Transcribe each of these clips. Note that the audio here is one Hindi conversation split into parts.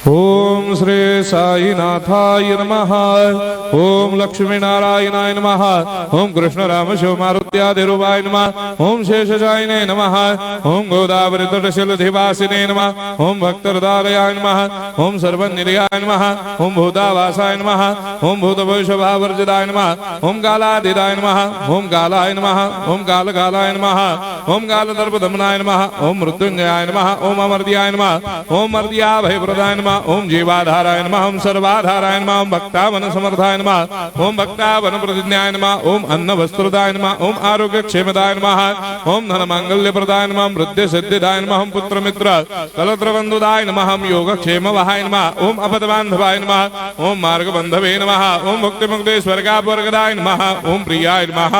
ओम श्री साईनाथाय नमः। ओम लक्ष्मी नारायणाय नमः। ओम कृष्ण राम शिव मारुत्यादिरूपाय नमः। ओम शेषशायिने नमः। ओम गोदावरी तटशिलधिवासिने नमः। ओम भक्तहृदयाय नमः। ओम सर्वनिलयाय नमः। ओम भूतावासाय नमः। ओम भूतभविष्यभावर्जिताय नमः। ओम कालाधीराय नमः। ओम कालाय नमः। ओम कालकालाय नमः। ओम कालदर्पदमनाय नमः। ओम मृत्युंजयाय नमः। ओम अमर्त्याय नमः। ओम मर्त्याभयप्रदाय नमः। ओम जीवाधाराय नमः। ओम सर्वाधाराय नमः। ओम भक्तावन समर्थाय नमः। ओम भक्तावन प्रतिज्ञाय नमः। ओम अन्न वस्त्रदाय नमः। ओम आरोग्य क्षेमदाय नमः। ओम धन मांगल्य प्रदाय नमः। ओम वृद्धि सिद्धिदाय नमः। ओम पुत्र मित्र कलत्र बंधुदाय नमः। ओम योग क्षेम वहाय नमः। ओम अपद बांधवाय नमः। ओम मार्ग बंधवे नमः। ओम मुक्ति मुक्ति स्वर्गापवर्गदाय नमः। ओम प्रियाय नमः।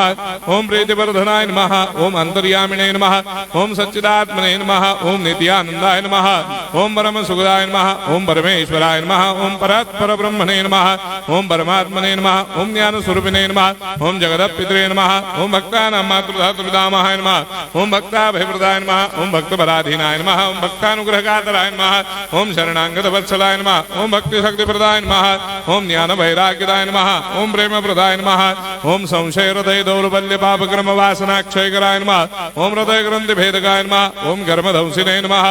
ओम प्रीतिवर्धनाय नमः। ओम अंतर्यामिने नमः। ओम सच्चिदात्मने नमः। ओम नित्यानंदाय नमः। ओम परम सुखदाय नमः। ओम परमेश्वराय नमः। ओम परात्पर ब्रह्मणे नमः। ओम परमात्मने नमः। ओम ज्ञान स्वरूपिणे नमः। ओम जगदपितरे नमः। ओम भक्तानां मातृधातुर्धामाय नमः। ओम भक्ताभयप्रदाय नमः। ओम भक्तपराधीनाय नमः। ओम भक्तानुग्रहकातराय नमः। ओम शरणागत वत्सलाय नमः। ओम भक्ति शक्ति प्रदाय नमः। ओम ज्ञान वैराग्यदाय नमः। ओम प्रेम प्रदाय नमः। ओम संशय हृदय दौर्बल्य पापक्रम वासना क्षयकराय नमः। ओम हृदय ग्रंथि भेदकाय नमः। ओम कर्मधंसिने नमः।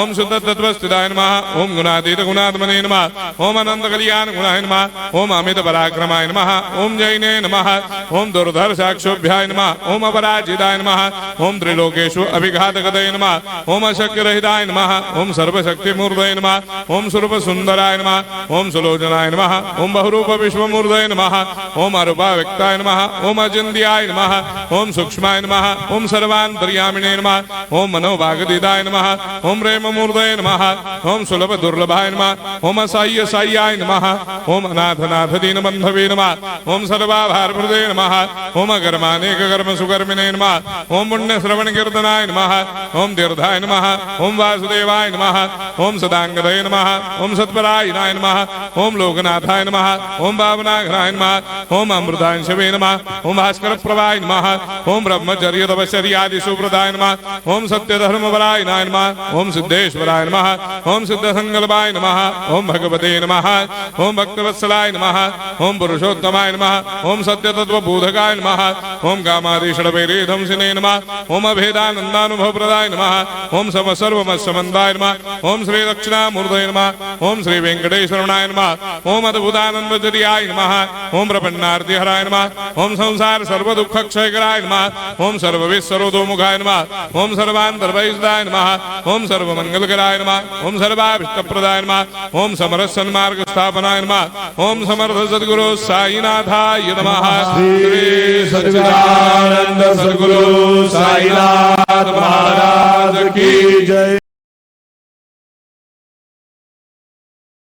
ओम शुद्ध तत्वस्थिताय नमः। ओम गुणातीत गुणात्मने नमः। ओम अनंत कल्याण गुणाय नमः। ओम अमित पराक्रमाय नमः। ओम जैने नमः। ओम दुर्धर्षाक्षोभ्याय नमः। ओम अपराजिताय नमः। ओम त्रिलोकेषु अभिघातगतये नमः। ओम अशक्य रहिताय नमः। ओम सर्वशक्ति मूर्धये नमः। ओम स्वरूप सुंदराय नमः। ओम सुलोचनाय नमः। ओम बहुरूप विश्वमूर्धये नमः। ओम अरूपाव्यक्ताय नमः। ओम अचिन्त्याय नमः। ओम सूक्ष्माय नमः। ओम सर्वान्तर्यामिने नमः। ओम मनोभागदिताय नमः। ओम प्रेममूर्धये नमः। ओम सुलभ दुर्लभाय नमः। ओम असाह्य साह्याय नमः। ओम अनाथनाथ दीनबन्धवे नमः। ओम सर्वाभारप्रदे नमः। ओम अकर्मानेक कर्म सुकर्मिणे नमः। ओम पुण्य श्रवण कीर्तनाय नमः। ओम तीर्थाय नमः। ओम वासुदेवाय नमः। ओम सदांगदये नमः। ओम सत्परायणाय नमः। ओम लोकनाथाय नमः। ओम भावनाघ्नाय नमः। ओम अमृतांशवे नमः। ओम भास्कर प्रभाय नमः। ओम ब्रह्मचर्य तपश्चर्यादि सुप्रदाय नमः। ओम सत्य धर्म परायणाय नमः। ओम सिद्धेश्वराय नमः। ओम सिद्ध संकल्पाय नमः। ओम भगवते नमः। ओम भक्तवत्सलाय नमः। ओम पुरुषोत्तमाय नमः। ओम सत्य तत्व बोधकाय नमः। ओम कामादिषडवैरे धंसिने नमः। ओम अभेदानंदानुभव प्रदाय नमः। ओम सम सर्वमस्समन्दाय नमः। ओम श्री दक्षिणामूर्तये नमः। ओम श्री वेंकटेश्वरनाय नमः। ओम अद्भुतानंदचर्याय नमः। ओम प्रपन्नार्ति हराय नमः। ओम संसार सर्व दुख क्षयकराय नमः। ओम सर्वविश्वरोधोमुखाय नमः। ओम सर्वान्तर्वैसदाय नमः। ओम सर्वमंगलकराय नमः। ओम सर्वाभिष्टप्रदाय नमः। ओम समरस सन्मार्ग स्थापनाय नमः। ओम समर्थ सद्गुरु साईनाथाय नमः। श्री सच्चिदानंद सद्गुरु साईनाथ महाराज की जय।